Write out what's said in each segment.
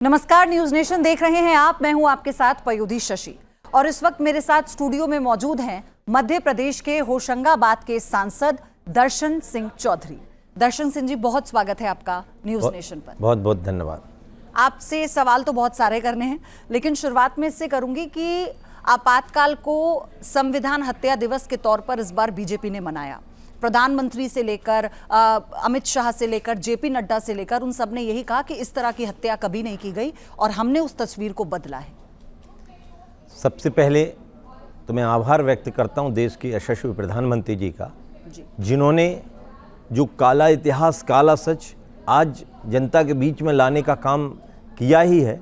नमस्कार, news nation देख रहे हैं आप। मैं हूं आपके साथ पयोधी शशि और इस वक्त मेरे साथ स्टूडियो में मौजूद हैं मध्य प्रदेश के होशंगाबाद के सांसद दर्शन सिंह चौधरी। दर्शन सिंह जी, बहुत स्वागत है आपका न्यूज नेशन पर। बहुत बहुत धन्यवाद। आपसे सवाल तो बहुत सारे करने हैं, लेकिन शुरुआत में इससे करूंगी कि आपातकाल को संविधान हत्या दिवस के तौर पर इस बार बीजेपी ने मनाया। प्रधानमंत्री से लेकर अमित शाह से लेकर जेपी नड्डा से लेकर उन सब ने यही कहा कि इस तरह की हत्या कभी नहीं की गई और हमने उस तस्वीर को बदला है। सबसे पहले तो मैं आभार व्यक्त करता हूं देश के यशस्वी प्रधानमंत्री जी का, जिन्होंने जो काला इतिहास, काला सच आज जनता के बीच में लाने का काम किया ही है।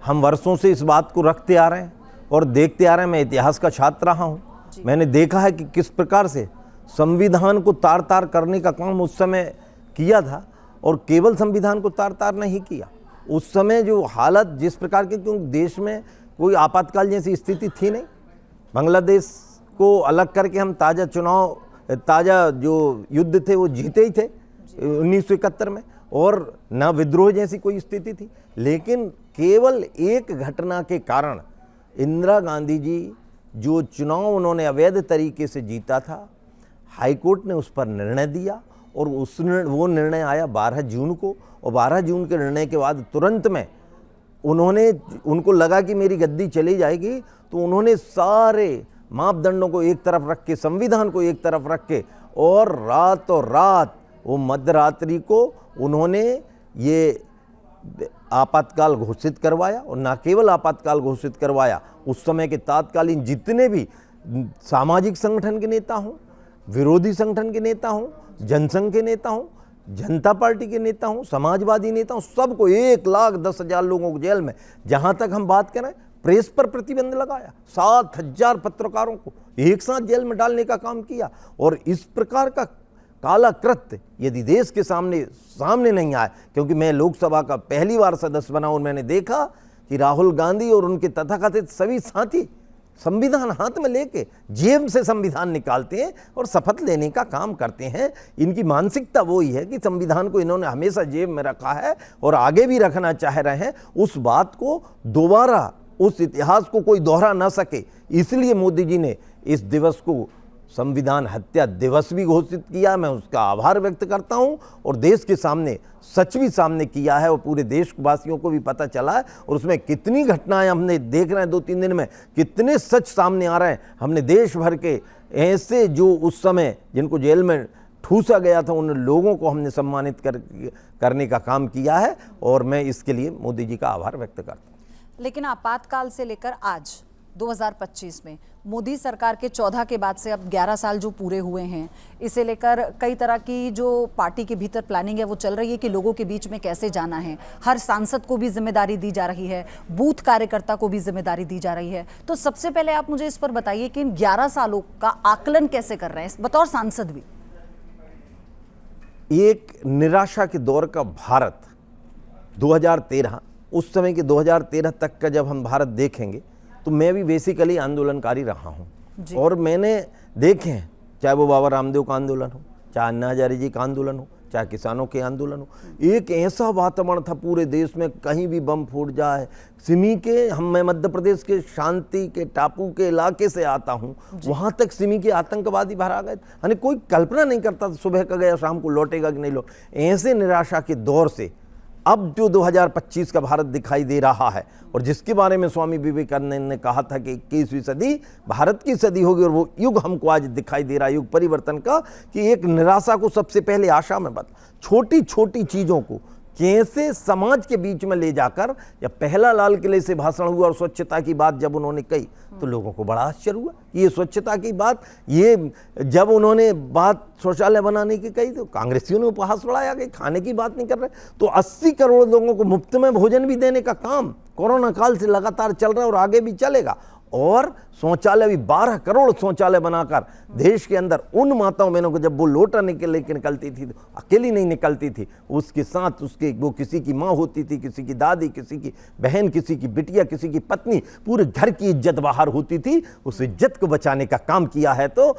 हम वर्षों से इस बात को रखते आ रहे हैं और देखते आ रहे हैं। मैं इतिहास का छात्र रहा हूँ, मैंने देखा है कि किस प्रकार से संविधान को तार तार करने का काम उस समय किया था। और केवल संविधान को तार तार नहीं किया, उस समय जो हालत जिस प्रकार के, क्योंकि देश में कोई आपातकाल जैसी स्थिति थी नहीं। बांग्लादेश को अलग करके हम ताज़ा जो युद्ध थे वो जीते ही थे 1971 में, और न विद्रोह जैसी कोई स्थिति थी। लेकिन केवल एक घटना के कारण इंदिरा गांधी जी जो चुनाव उन्होंने अवैध तरीके से जीता था, हाईकोर्ट ने उस पर निर्णय दिया और वो निर्णय आया 12 जून को। और 12 जून के निर्णय के बाद तुरंत में उनको लगा कि मेरी गद्दी चली जाएगी, तो उन्होंने सारे मापदंडों को एक तरफ रख के, संविधान को एक तरफ रख के, और रातों रात वो मध्यरात्रि को उन्होंने ये आपातकाल घोषित करवाया। और न केवल आपातकाल घोषित करवाया, उस समय के तात्कालीन जितने भी सामाजिक संगठन के नेता हों, विरोधी संगठन के नेता हों, जनसंघ के नेता हों, जनता पार्टी के नेता हों, समाजवादी नेता हों, सबको 1,10,000 लोगों को जेल में। जहां तक हम बात करें, प्रेस पर प्रतिबंध लगाया, 7,000 पत्रकारों को एक साथ जेल में डालने का काम किया। और इस प्रकार का काला कृत्य यदि देश के सामने नहीं आया, क्योंकि मैं लोकसभा का पहली बार सदस्य बना और मैंने देखा कि राहुल गांधी और उनके तथाकथित सभी साथी संविधान हाथ में लेके जेब से संविधान निकालते हैं और शपथ लेने का काम करते हैं। इनकी मानसिकता वो ही है कि संविधान को इन्होंने हमेशा जेब में रखा है और आगे भी रखना चाह रहे हैं। उस बात को दोबारा, उस इतिहास को कोई दोहरा ना सके, इसलिए मोदी जी ने इस दिवस को संविधान हत्या दिवस भी घोषित किया। मैं उसका आभार व्यक्त करता हूं। और देश के सामने सच भी सामने किया है और पूरे देशवासियों को भी पता चला है। और उसमें कितनी घटनाएं हमने देख रहे हैं, 2-3 दिन में कितने सच सामने आ रहे हैं। हमने देश भर के ऐसे जो उस समय जिनको जेल में ठूसा गया था, उन लोगों को हमने सम्मानित करने का काम किया है। और मैं इसके लिए मोदी जी का आभार व्यक्त करता हूँ। लेकिन आपातकाल से लेकर आज 2025 में मोदी सरकार के 14 के बाद से अब 11 साल जो पूरे हुए हैं, इसे लेकर कई तरह की जो पार्टी के भीतर प्लानिंग है वो चल रही है कि लोगों के बीच में कैसे जाना है। हर सांसद को भी जिम्मेदारी दी जा रही है, बूथ कार्यकर्ता को भी जिम्मेदारी दी जा रही है। तो सबसे पहले आप मुझे इस पर बताइए कि इन 11 सालों का आकलन कैसे कर रहे हैं बतौर सांसद भी। एक निराशा के दौर का भारत 2013, उस समय के 2013 तक का जब हम भारत देखेंगे, तो मैं भी बेसिकली आंदोलनकारी रहा हूं। और मैंने देखे हैं, चाहे वो बाबा रामदेव का आंदोलन हो, चाहे अन्ना हजारे जी का आंदोलन हो, चाहे किसानों के आंदोलन हो। एक ऐसा वातावरण था पूरे देश में, कहीं भी बम फूट जाए। सिमी के मैं मध्य प्रदेश के शांति के टापू के इलाके से आता हूं, वहां तक सिमी के आतंकवादी भरा गए। यानी कोई कल्पना नहीं करता था सुबह का गया शाम को लौटेगा कि नहीं लौट। ऐसे निराशा के दौर से अब जो 2025 का भारत दिखाई दे रहा है, और जिसके बारे में स्वामी विवेकानंद ने कहा था कि 21वीं सदी भारत की सदी होगी, और वो युग हमको आज दिखाई दे रहा है, युग परिवर्तन का, कि एक निराशा को सबसे पहले आशा में बदला। छोटी छोटी चीज़ों को कैसे समाज के बीच में ले जाकर, या पहला लाल किले से भाषण हुआ और स्वच्छता की बात जब उन्होंने कही, तो लोगों को बड़ा आश्चर्य हुआ। ये स्वच्छता की बात, ये जब उन्होंने बात शौचालय बनाने की कही, तो कांग्रेसियों ने उपहास बढ़ाया कि खाने की बात नहीं कर रहे। तो 80 करोड़ लोगों को मुफ्त में भोजन भी देने का काम कोरोना काल से लगातार चल रहा है और आगे भी चलेगा। और शौचालय भी 12 करोड़ शौचालय बनाकर देश के अंदर उन माताओं बहनों को, जब वो लोटा लेके निकलती थी तो अकेली नहीं निकलती थी, उसके साथ उसके वो किसी की माँ होती थी, किसी की दादी, किसी की बहन, किसी की बिटिया, किसी की पत्नी, पूरे घर की इज्जत बाहर होती थी। उस इज्जत को बचाने का काम किया है। तो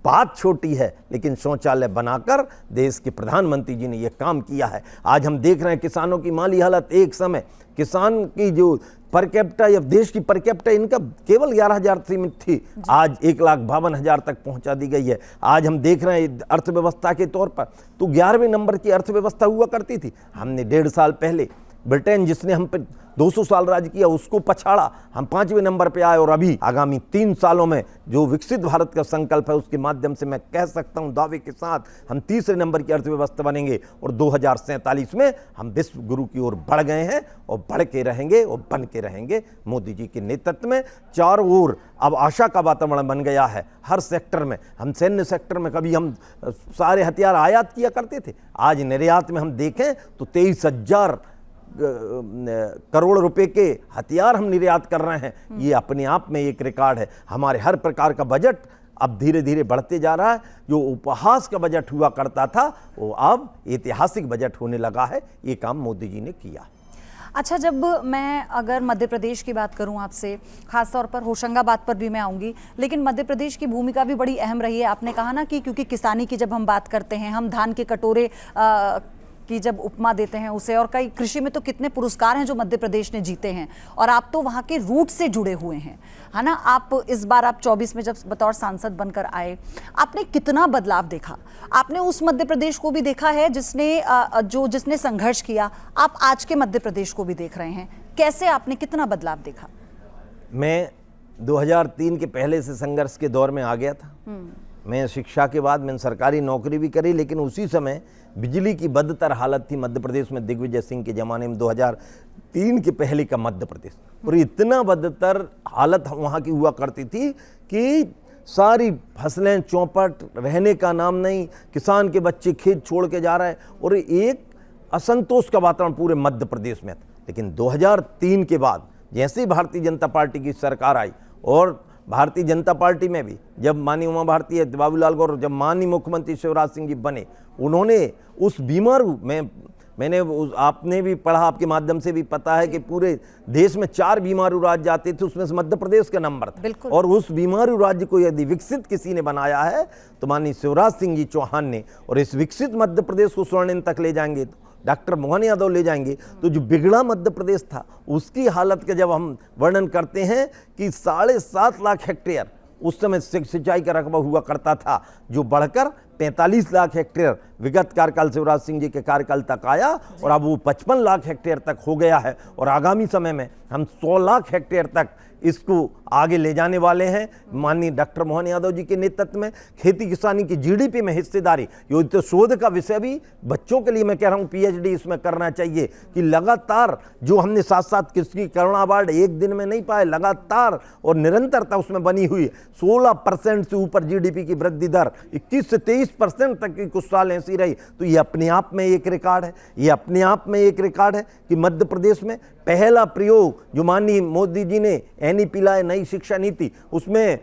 बात छोटी है, लेकिन शौचालय बनाकर देश के प्रधानमंत्री जी ने यह काम किया है। आज हम देख रहे हैं किसानों की माली हालत। एक समय किसान की जो पर कैपिटा या देश की पर कैपिटा इनकम केवल 11,000 सीमित थी, आज 1,52,000 तक पहुंचा दी गई है। आज हम देख रहे हैं अर्थव्यवस्था के तौर पर तो 11वें नंबर की अर्थव्यवस्था हुआ करती थी। हमने 1.5 साल पहले ब्रिटेन, जिसने हम पे 200 साल राज किया, उसको पछाड़ा, हम 5वें नंबर पे आए। और अभी आगामी 3 सालों में जो विकसित भारत का संकल्प है, उसके माध्यम से मैं कह सकता हूं दावे के साथ, हम 3रे नंबर की अर्थव्यवस्था बनेंगे और 2047 में हम विश्व गुरु की ओर बढ़ गए हैं और बढ़ के रहेंगे और बन के रहेंगे। मोदी जी के नेतृत्व में चारों ओर अब आशा का वातावरण बन गया है। हर सेक्टर में, हम सैन्य सेक्टर में कभी हम सारे हथियार आयात किया करते थे, आज निर्यात में हम देखें तो 23,000 करोड़ रुपए के हथियार हम निर्यात कर रहे हैं। ये अपने आप में एक रिकॉर्ड है। हमारे हर प्रकार का बजट अब धीरे धीरे बढ़ते जा रहा है। जो उपहास का बजट हुआ करता था, वो अब ऐतिहासिक बजट होने लगा है। ये काम मोदी जी ने किया। अच्छा, जब मैं अगर मध्य प्रदेश की बात करूं आपसे, खासतौर पर होशंगाबाद पर भी मैं आऊंगी, लेकिन मध्य प्रदेश की भूमिका भी बड़ी अहम रही है। आपने कहा ना कि क्योंकि किसानी की जब हम बात करते हैं, हम धान के कटोरे की जब उपमा देते हैं उसे, और कई कृषि में तो कितने पुरस्कार हैं जो मध्य प्रदेश ने जीते हैं, और आप तो वहाँ के रूट से जुड़े हुए हैं, है ना। आप इस बार आप 24 में जब बतौर सांसद बनकर आए, आपने कितना बदलाव देखा? आपने उस मध्य प्रदेश को भी देखा है जिसने संघर्ष किया, आप आज के मध्य प्रदेश को भी देख रहे हैं, कैसे आपने कितना बदलाव देखा? मैं 2003 के पहले से संघर्ष के दौर में आ गया था। मैं शिक्षा के बाद मैंने सरकारी नौकरी भी करी, लेकिन उसी समय बिजली की बदतर हालत थी मध्य प्रदेश में। दिग्विजय सिंह के ज़माने में 2003 के पहले का मध्य प्रदेश, और इतना बदतर हालत वहाँ की हुआ करती थी कि सारी फसलें चौपट, रहने का नाम नहीं, किसान के बच्चे खेत छोड़ के जा रहे हैं, और एक असंतोष का वातावरण पूरे मध्य प्रदेश में था। लेकिन 2003 के बाद जैसे ही भारतीय जनता पार्टी की सरकार आई, और भारतीय जनता पार्टी में भी जब माननीय उमा भारती, बाबूलाल गौर, जब माननीय मुख्यमंत्री शिवराज सिंह जी बने, उन्होंने उस बीमारू में, मैंने आपने भी पढ़ा, आपके माध्यम से भी पता है कि पूरे देश में 4 बीमारू राज्य आते थे, उसमें से मध्य प्रदेश का नंबर था। और उस बीमारू राज्य को यदि विकसित किसी ने बनाया है तो माननीय शिवराज सिंह जी चौहान ने, और इस विकसित मध्य प्रदेश को स्वर्णिम तक ले जाएंगे तो डॉक्टर मोहन यादव ले जाएंगे। तो जो बिगड़ा मध्य प्रदेश था, उसकी हालत का जब हम वर्णन करते हैं कि 7.5 लाख हेक्टेयर उस समय सिंचाई का रकबा हुआ करता था, जो बढ़कर 45 लाख हेक्टेयर विगत कार्यकाल शिवराज सिंह जी के कार्यकाल तक आया, और अब वो 55 लाख हेक्टेयर तक हो गया है। और आगामी समय में हम 100 लाख हेक्टेयर तक इसको आगे ले जाने वाले हैं माननीय डॉक्टर मोहन यादव जी के नेतृत्व में। खेती किसानी की जीडीपी में हिस्सेदारी, ये तो शोध का विषय भी बच्चों के लिए मैं कह रहा हूँ पीएचडी इसमें करना चाहिए, कि लगातार जो हमने साथ कृषि करुणा अवार्ड एक दिन में नहीं पाए, लगातार और निरंतरता उसमें बनी हुई। 16% से ऊपर जीडीपी की वृद्धि दर, 21 से 23% तक की कुछ साल ऐसी रही। तो ये अपने आप में एक रिकॉर्ड है, ये अपने आप में एक रिकॉर्ड है कि मध्य प्रदेश में पहला प्रयोग जो माननीय मोदी जी ने एनईपी लाए, नई शिक्षा नीति, उसमें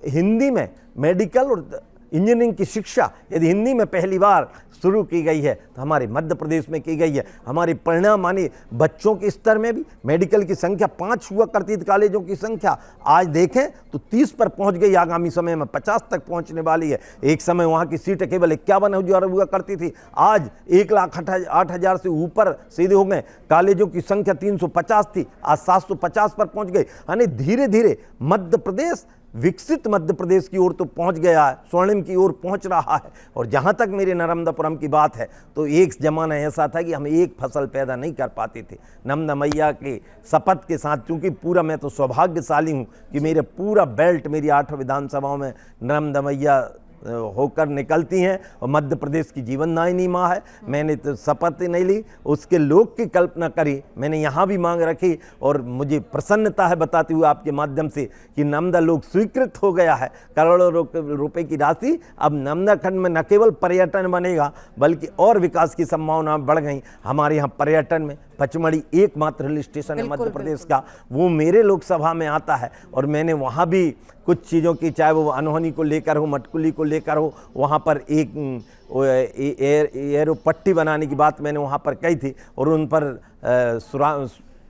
हिंदी में मेडिकल और इंजीनियरिंग की शिक्षा यदि हिंदी में पहली बार शुरू की गई है तो हमारे मध्य प्रदेश में की गई है। हमारे परिणाम मानिए बच्चों के स्तर में भी मेडिकल की संख्या 5 हुआ करती थी, कॉलेजों की संख्या आज देखें तो 30 पर पहुंच गई, आगामी समय में 50 तक पहुंचने वाली है। एक समय वहां की सीटें केवल 51,000 हुआ करती थी, आज 1,08,000 से ऊपर सीधे हो गए। कॉलेजों की संख्या 350 थी, आज 750 पर पहुंच गई। यानी धीरे धीरे मध्य प्रदेश विकसित मध्य प्रदेश की ओर तो पहुंच गया है, स्वर्णिम की ओर पहुंच रहा है। और जहां तक मेरे नर्मदापुरम की बात है तो एक जमाना ऐसा था कि हम एक फसल पैदा नहीं कर पाते थे। नर्मदा मैया के शपथ के साथ, क्योंकि पूरा मैं तो सौभाग्यशाली हूं कि मेरे पूरा बेल्ट, मेरी 8 विधानसभाओं में नर्मदा मैया होकर निकलती हैं, और मध्य प्रदेश की जीवनदायिनी माँ है। मैंने तो शपथ नहीं ली, उसके लोक की कल्पना करी, मैंने यहाँ भी मांग रखी, और मुझे प्रसन्नता है बताते हुए आपके माध्यम से कि नर्मदा लोक स्वीकृत हो गया है। करोड़ों रुपए की राशि अब नर्मदा खंड में न केवल पर्यटन बनेगा बल्कि और विकास की संभावना बढ़ गई। हमारे यहाँ पर्यटन में पचमढ़ी एकमात्र हिल स्टेशन है मध्य प्रदेश का, वो मेरे लोकसभा में आता है। और मैंने वहाँ भी कुछ चीज़ों की, चाहे वो अनहोनी को लेकर हो, मटकुली को लेकर हो, वहाँ पर एक एयरो पट्टी बनाने की बात मैंने वहाँ पर कही थी, और उन पर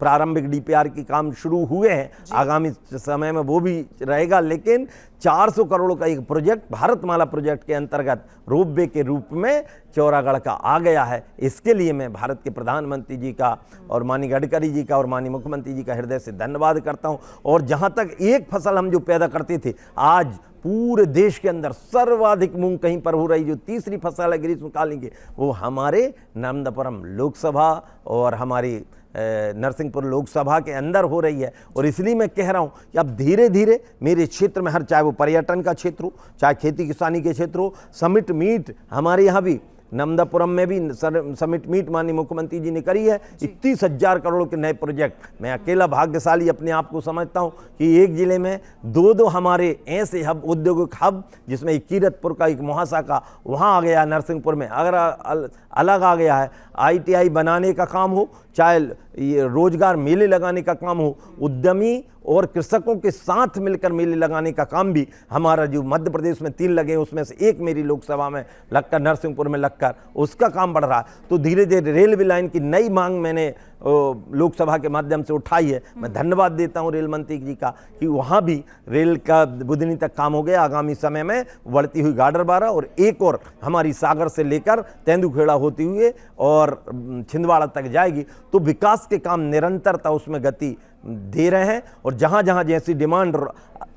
प्रारंभिक डीपीआर की काम शुरू हुए हैं। आगामी समय में वो भी रहेगा। लेकिन 400 करोड़ का एक प्रोजेक्ट भारतमाला प्रोजेक्ट के अंतर्गत रोपवे के रूप में चौरागढ़ का आ गया है। इसके लिए मैं भारत के प्रधानमंत्री जी का और माननीय गडकरी जी का और माननीय मुख्यमंत्री जी का हृदय से धन्यवाद करता हूं। और जहां तक एक फसल हम जो पैदा करते थे, आज पूरे देश के अंदर सर्वाधिक मूंग कहीं पर हो रही, जो तीसरी फसल है ग्रीष्मकालीन की, वो हमारे नर्मदापुरम लोकसभा और हमारी नरसिंहपुर लोकसभा के अंदर हो रही है। और इसलिए मैं कह रहा हूं कि अब धीरे धीरे मेरे क्षेत्र में, हर चाहे वो पर्यटन का क्षेत्र हो, चाहे खेती किसानी के क्षेत्र हो, समिट मीट हमारे यहाँ भी नर्मदापुरम में भी समिट मीट माननीय मुख्यमंत्री जी ने करी है। 31,000 करोड़ के नए प्रोजेक्ट। मैं अकेला भाग्यशाली अपने आप को समझता हूं कि एक जिले में दो हमारे ऐसे हब, औद्योगिक हब, जिसमें एक कीरतपुर का, एक मोहासा का, वहाँ आ गया नरसिंहपुर में, अगर अलग आ गया है। ITI बनाने का काम हो, चाहे ये रोजगार मेले लगाने का काम हो, उद्यमी और कृषकों के साथ मिलकर मेले लगाने का काम भी हमारा, जो मध्य प्रदेश में 3 लगे उसमें से एक मेरी लोकसभा में लगकर, नरसिंहपुर में लगकर, उसका काम बढ़ रहा है। तो धीरे धीरे रेलवे लाइन की नई मांग मैंने लोकसभा के माध्यम से उठाई है। मैं धन्यवाद देता हूं रेल मंत्री जी का कि वहां भी रेल का बुधनी तक काम हो गया। आगामी समय में बढ़ती हुई गाडर 12 और एक और हमारी सागर से लेकर तेंदुखेड़ा होती हुई और छिंदवाड़ा तक जाएगी। तो विकास के काम निरंतरता उसमें गति दे रहे हैं। और जहां जहां जैसी डिमांड,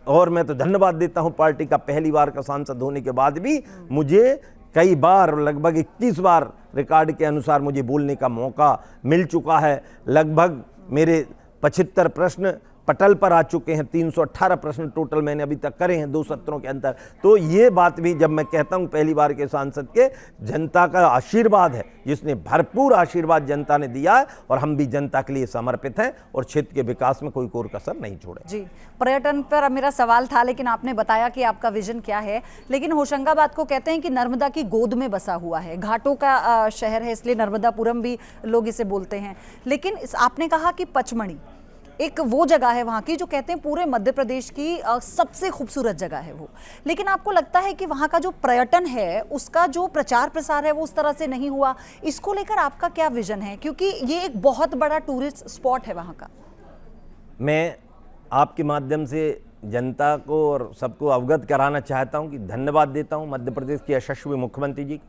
और मैं तो धन्यवाद देता हूं पार्टी का, पहली बार का सांसद होने के बाद भी मुझे कई बार, लगभग 21 बार रिकॉर्ड के अनुसार मुझे बोलने का मौका मिल चुका है। लगभग मेरे 75 प्रश्न पटल पर आ चुके हैं। 318 प्रश्न टोटल मैंने अभी तक करे हैं 2 सत्रों के अंदर। तो ये बात भी जब मैं कहता हूं पहली बार के सांसद के, जनता का आशीर्वाद है, जिसने भरपूर आशीर्वाद जनता ने दिया है, और हम भी जनता के लिए समर्पित हैं और क्षेत्र के विकास में कोई कोर कसर नहीं छोड़े। जी, पर्यटन पर मेरा सवाल था, लेकिन आपने बताया कि आपका विजन क्या है। लेकिन होशंगाबाद को कहते हैं कि नर्मदा की गोद में बसा हुआ है, घाटों का शहर है, इसलिए नर्मदापुरम भी लोग इसे बोलते हैं। लेकिन आपने कहा कि पचमढ़ी एक वो जगह है वहाँ की जो कहते हैं पूरे मध्य प्रदेश की सबसे खूबसूरत जगह है वो। लेकिन आपको लगता है कि वहाँ का जो पर्यटन है, उसका जो प्रचार प्रसार है वो उस तरह से नहीं हुआ? इसको लेकर आपका क्या विजन है, क्योंकि ये एक बहुत बड़ा टूरिस्ट स्पॉट है वहाँ का? मैं आपके माध्यम से जनता को और सबको अवगत कराना चाहता हूँ कि धन्यवाद देता हूँ मध्य प्रदेश के यशस्वी मुख्यमंत्री जी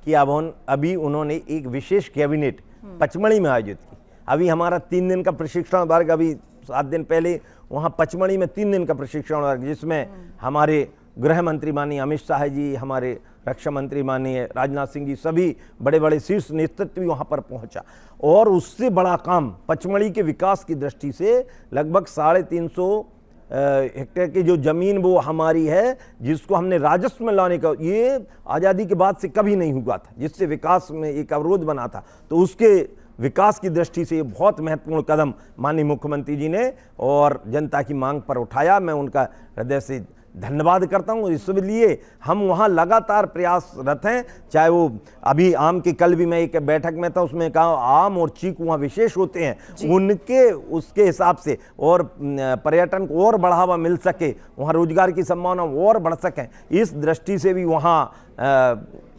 कि अभी उन्होंने एक विशेष कैबिनेट पचमढ़ी में आयोजित की। अभी हमारा 3 दिन का प्रशिक्षण वर्ग, अभी 7 दिन पहले वहाँ पचमढ़ी में 3 दिन का प्रशिक्षण वर्ग, जिसमें हमारे गृह मंत्री माननीय अमित शाह जी, हमारे रक्षा मंत्री माननीय राजनाथ सिंह जी, सभी बड़े बड़े शीर्ष नेतृत्व भी वहाँ पर पहुँचा। और उससे बड़ा काम पचमढ़ी के विकास की दृष्टि से लगभग 350 हेक्टेयर की जो जमीन वो हमारी है, जिसको हमने राजस्व में लाने का, ये आज़ादी के बाद से कभी नहीं हुआ था, जिससे विकास में एक अवरोध बना था। तो उसके विकास की दृष्टि से ये बहुत महत्वपूर्ण कदम माननीय मुख्यमंत्री जी ने और जनता की मांग पर उठाया। मैं उनका हृदय से धन्यवाद करता हूँ। इसलिए हम वहाँ लगातार प्रयासरत हैं। चाहे वो अभी आम की, कल भी मैं एक बैठक में था, उसमें कहा आम और चीकू वहाँ विशेष होते हैं, उनके उसके हिसाब से और पर्यटन को और बढ़ावा मिल सके, वहाँ रोजगार की संभावना और बढ़ सकें, इस दृष्टि से भी वहाँ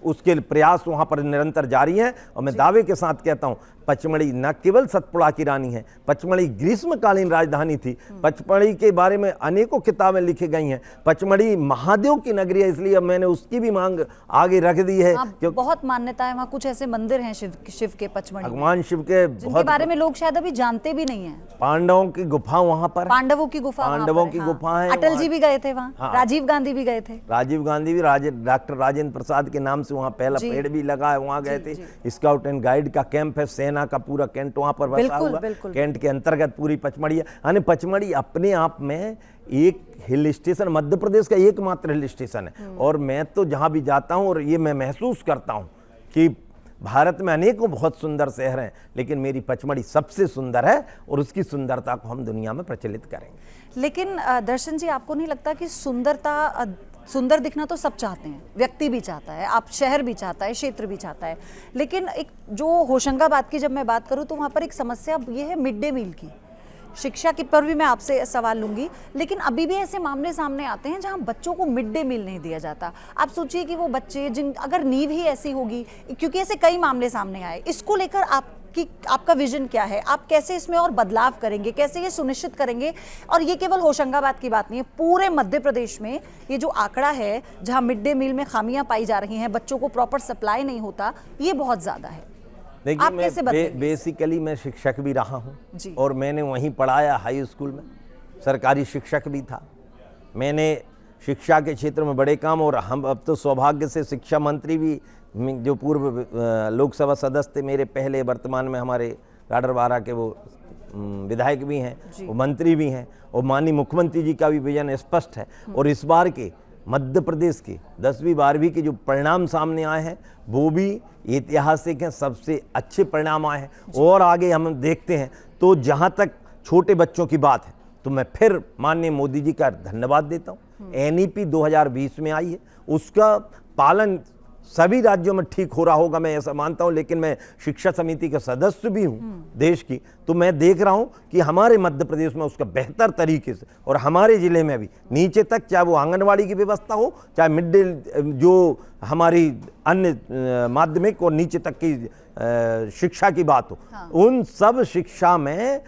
उसके प्रयास वहाँ पर निरंतर जारी हैं। और मैं दावे के साथ कहता हूँ पचमढ़ी न केवल सतपुड़ा की रानी है, पचमढ़ी ग्रीष्मकालीन राजधानी थी। पचमढ़ी के बारे में अनेकों किताबें लिखी गई हैं। पचमढ़ी महादेव की नगरी है, इसलिए अब मैंने उसकी भी मांग आगे रख दी है। बहुत मान्यता है वहाँ, कुछ ऐसे मंदिर हैं शिव के पचमढ़ी, भगवान शिव के, जिनके बारे में लोग शायद अभी जानते भी नहीं है। पांडवों की गुफा वहाँ पर, पांडवों की गुफा है। अटल जी भी गए थे वहाँ, राजीव गांधी भी गए थे। राजीव गांधी भी, डॉक्टर राजेंद्र प्रसाद के नाम से वहाँ पहला पेड़ भी लगा है, वहाँ गए थे। स्काउट एंड गाइड का कैंप है, सेना का पूरा कैंट वहाँ पर बसा हुआ, कैंट के अंतर्गत पूरी पचमढ़ी है। यानी पचमढ़ी अपने आप में एक हिल स्टेशन, मध्य प्रदेश का एकमात्र हिल स्टेशन है। और मैं तो जहाँ भी जाता हूँ और ये मैं महसूस करता हूँ कि भारत में अनेकों बहुत सुंदर शहर हैं, लेकिन मेरी पचमढ़ी सबसे सुंदर है और उसकी सुंदरता को हम दुनिया में प्रचलित करेंगे। लेकिन दर्शन जी, आपको नहीं लगता कि सुंदरता सुंदर दिखना तो सब चाहते हैं, व्यक्ति भी चाहता है, आप शहर भी चाहता है, क्षेत्र भी चाहता है, लेकिन एक जो होशंगाबाद की जब मैं बात करूं तो वहाँ पर एक समस्या ये है मिड डे मील की। शिक्षा के पर भी मैं आपसे सवाल लूंगी, लेकिन अभी भी ऐसे मामले सामने आते हैं जहां बच्चों को मिड डे मील नहीं दिया जाता। आप सोचिए कि वो बच्चे जिन अगर नींव ही ऐसी होगी, क्योंकि ऐसे कई मामले सामने आए, इसको लेकर आपका विजन क्या है? आप कैसे इसमें और बदलाव करेंगे, कैसे ये सुनिश्चित करेंगे? और ये केवल होशंगाबाद की बात नहीं है, पूरे मध्य प्रदेश में ये जो आंकड़ा है जहां मिड डे मील में खामियां पाई जा रही हैं, बच्चों को प्रॉपर सप्लाई नहीं होता, ये बहुत ज्यादा है। देखिए, मैं बेसिकली मैं शिक्षक भी रहा हूँ और मैंने वहीं पढ़ाया, हाई स्कूल में सरकारी शिक्षक भी था। मैंने शिक्षा के क्षेत्र में बड़े काम, और हम अब तो सौभाग्य से शिक्षा मंत्री भी, जो पूर्व लोकसभा सदस्य थे मेरे पहले, वर्तमान में हमारे गाडरवारा के वो विधायक भी हैं, वो मंत्री भी हैं, और माननीय मुख्यमंत्री जी का भी विजन स्पष्ट है। और इस बार के मध्य प्रदेश के 10वीं 12वीं के जो परिणाम सामने आए हैं वो भी ऐतिहासिक हैं, सबसे अच्छे परिणाम आए हैं। और आगे हम देखते हैं तो जहां तक छोटे बच्चों की बात है तो मैं फिर माननीय मोदी जी का धन्यवाद देता हूं। NEP 2020 में आई है, उसका पालन सभी राज्यों में ठीक हो रहा होगा, मैं ऐसा मानता हूं, लेकिन मैं शिक्षा समिति का सदस्य भी हूं देश की, तो मैं देख रहा हूं कि हमारे मध्य प्रदेश में उसका बेहतर तरीके से, और हमारे जिले में भी नीचे तक, चाहे वो आंगनवाड़ी की व्यवस्था हो, चाहे मिड डे जो हमारी अन्य माध्यमिक और नीचे तक की शिक्षा की बात हो, उन सब शिक्षा में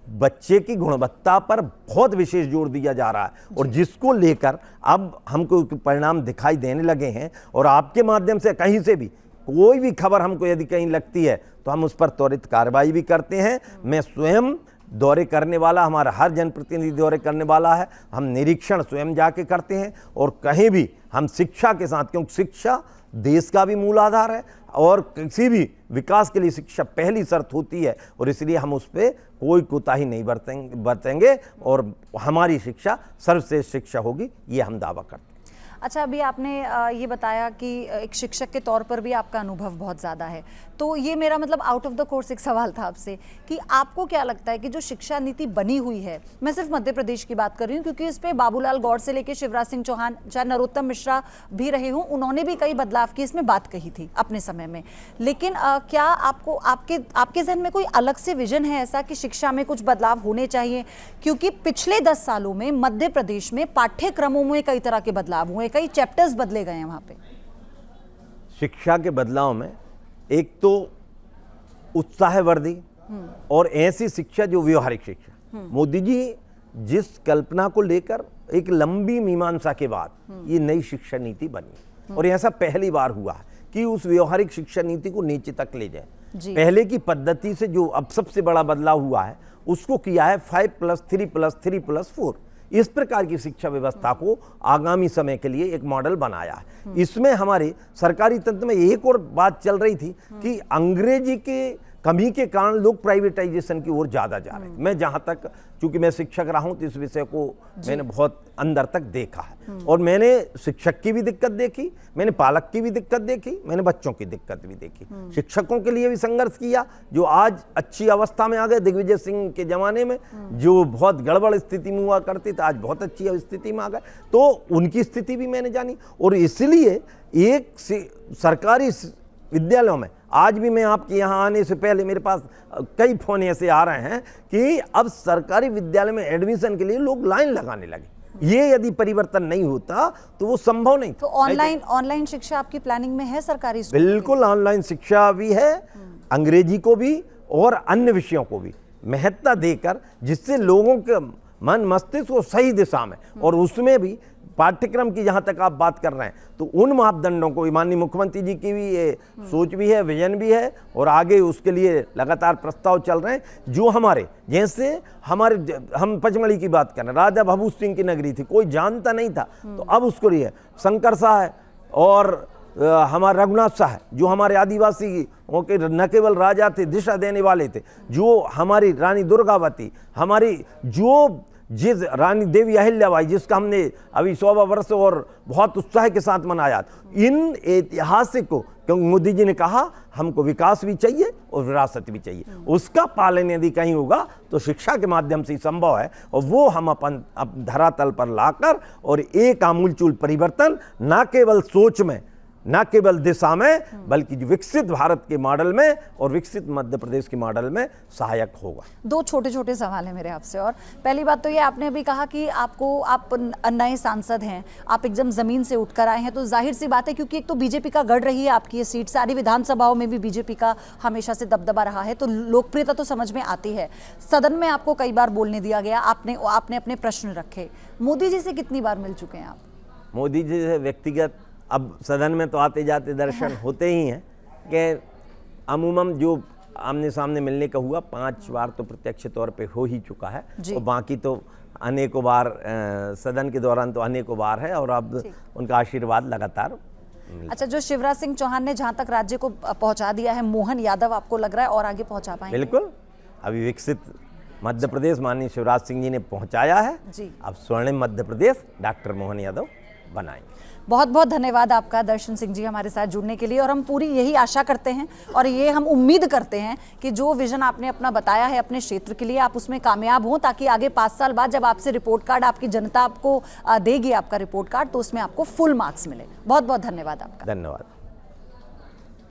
बच्चे की गुणवत्ता पर बहुत विशेष जोर दिया जा रहा है, और जिसको लेकर अब हमको परिणाम दिखाई देने लगे हैं। और आपके माध्यम से कहीं से भी कोई भी खबर हमको यदि कहीं लगती है तो हम उस पर त्वरित कार्रवाई भी करते हैं। मैं स्वयं दौरे करने वाला, हमारा हर जनप्रतिनिधि दौरे करने वाला है, हम निरीक्षण स्वयं जाके करते हैं, और कहीं भी हम शिक्षा के साथ, क्योंकि शिक्षा देश का भी मूल आधार है और किसी भी विकास के लिए शिक्षा पहली शर्त होती है, और इसलिए हम उस पर कोई कोताही नहीं बरतेंगे और हमारी शिक्षा सर्वश्रेष्ठ शिक्षा होगी, ये हम दावा करते हैं। अच्छा, अभी आपने ये बताया कि एक शिक्षक के तौर पर भी आपका अनुभव बहुत ज़्यादा है, तो ये मेरा मतलब आउट ऑफ द कोर्स एक सवाल था आपसे कि आपको क्या लगता है कि जो शिक्षा नीति बनी हुई है, मैं सिर्फ मध्य प्रदेश की बात कर रही हूँ क्योंकि इस पे बाबूलाल गौर से लेकर शिवराज सिंह चौहान, चाहे नरोत्तम मिश्रा भी रहे हों, उन्होंने भी कई बदलाव की इसमें बात कही थी अपने समय में, लेकिन क्या आपको आपके जहन में कोई अलग से विजन है ऐसा कि शिक्षा में कुछ बदलाव होने चाहिए? क्योंकि पिछले 10 सालों में मध्य प्रदेश में पाठ्यक्रमों में कई तरह के बदलाव हुए, कई चैप्टर्स बदले गए हैं वहां पे। शिक्षा के बदलाव में एक तो उत्साहवर्धी और ऐसी शिक्षा जो व्यवहारिक शिक्षा, मोदी जी जिस कल्पना को लेकर एक लंबी मीमांसा के बाद ये नई शिक्षा नीति बनी, और ऐसा पहली बार हुआ है कि उस व्यवहारिक शिक्षा नीति को नीचे तक ले जाए। पहले की पद्धति से जो अब सबसे बड़ा बदलाव हुआ है उसको किया है 5+3+3+4, इस प्रकार की शिक्षा व्यवस्था को आगामी समय के लिए एक मॉडल बनाया है। इसमें हमारे सरकारी तंत्र में एक और बात चल रही थी कि अंग्रेजी के कमी के कारण लोग प्राइवेटाइजेशन की ओर ज्यादा जा रहे हैं। मैं जहां तक, चूंकि मैं शिक्षक रहा हूं तो इस विषय को मैंने बहुत अंदर तक देखा है, और मैंने शिक्षक की भी दिक्कत देखी, मैंने पालक की भी दिक्कत देखी, मैंने बच्चों की दिक्कत भी देखी। शिक्षकों के लिए भी संघर्ष किया जो आज अच्छी अवस्था में आ गए। दिग्विजय सिंह के जमाने में जो बहुत गड़बड़ स्थिति में हुआ करती थी, आज बहुत अच्छी स्थिति में आ गए, तो उनकी स्थिति भी मैंने जानी। और इसलिए एक सरकारी विद्यालयों में आज भी, मैं आपके यहाँ आने से पहले मेरे पास कई फोन ऐसे आ रहे हैं कि अब सरकारी विद्यालय में एडमिशन के लिए लोग लाइन लगाने लगे। ये यदि परिवर्तन नहीं होता तो वो संभव नहीं। तो ऑनलाइन शिक्षा आपकी प्लानिंग में है सरकारी स्कूल? बिल्कुल, ऑनलाइन शिक्षा भी है, अंग्रेजी को भी और अन्य विषयों को भी महत्ता देकर, जिससे लोगों के मन मस्तिष्क को सही दिशा में, और उसमें भी पाठ्यक्रम की जहां तक आप बात कर रहे हैं तो उन मापदंडों को, माननीय मुख्यमंत्री जी की भी ये सोच भी है, विजन भी है, और आगे उसके लिए लगातार प्रस्ताव चल रहे हैं। जो हमारे जैसे हम पचमढ़ी की बात कर रहे हैं, राजा भभूत सिंह की नगरी थी, कोई जानता नहीं था, तो अब उसको लिए शंकर शाह है और हमारा रघुनाथ शाह है, जो हमारे आदिवासी के न केवल राजा थे, दिशा देने वाले थे, जो हमारी रानी दुर्गावती, हमारी जो जिस रानी देवी अहिल्याबाई, जिसका हमने अभी 100वां वर्ष और बहुत उत्साह के साथ मनाया, इन ऐतिहासिक को क्योंकि मोदी जी ने कहा हमको विकास भी चाहिए और विरासत भी चाहिए, उसका पालन यदि कहीं होगा तो शिक्षा के माध्यम से ही संभव है, और वो हम अपन धरातल पर लाकर और एक आमूलचूल परिवर्तन न केवल सोच में, न केवल दिशा में, बल्कि विकसित भारत के मॉडल में और विकसित मध्य प्रदेश के मॉडल में सहायक होगा। दो छोटे छोटे सवाल हैं मेरे आपसे। और पहली बात तो ये, आपने अभी कहा कि आप नए सांसद हैं, आप एकदम ज़मीन से उठकर आए हैं, तो जाहिर सी बात है, क्योंकि एक तो बीजेपी का गढ़ रही है आपकी ये सीट, सारी विधानसभाओं में भी बीजेपी का हमेशा से दबदबा रहा है, तो लोकप्रियता तो समझ में आती है। सदन में आपको कई बार बोलने दिया गया, आपने अपने प्रश्न रखे। मोदी जी से कितनी बार मिल चुके हैं आप? मोदी जी से व्यक्तिगत, अब सदन में तो आते जाते दर्शन होते ही हैं, कि अमूमन जो आमने सामने मिलने का हुआ 5 बार तो प्रत्यक्ष तौर पे हो ही चुका है, और बाकी तो अनेकों बार सदन के दौरान तो अनेकों बार है, और अब उनका आशीर्वाद लगातार। अच्छा, जो शिवराज सिंह चौहान ने जहां तक राज्य को पहुंचा दिया है, मोहन यादव आपको लग रहा है और आगे पहुंचा पाएंगे? बिल्कुल, अभी विकसित मध्य प्रदेश माननीय शिवराज सिंह जी ने पहुंचाया है जी। अब स्वर्णिम मध्य प्रदेश डॉक्टर मोहन यादव बनाएंगे। बहुत बहुत धन्यवाद आपका दर्शन सिंह जी हमारे साथ जुड़ने के लिए, और हम पूरी यही आशा करते हैं और ये हम उम्मीद करते हैं कि जो विजन आपने अपना बताया है अपने क्षेत्र के लिए, आप उसमें कामयाब हों, ताकि आगे 5 साल बाद जब आपसे रिपोर्ट कार्ड आपकी जनता आपको देगी, आपका रिपोर्ट कार्ड, तो उसमें आपको फुल मार्क्स मिले। बहुत बहुत धन्यवाद आपका। धन्यवाद।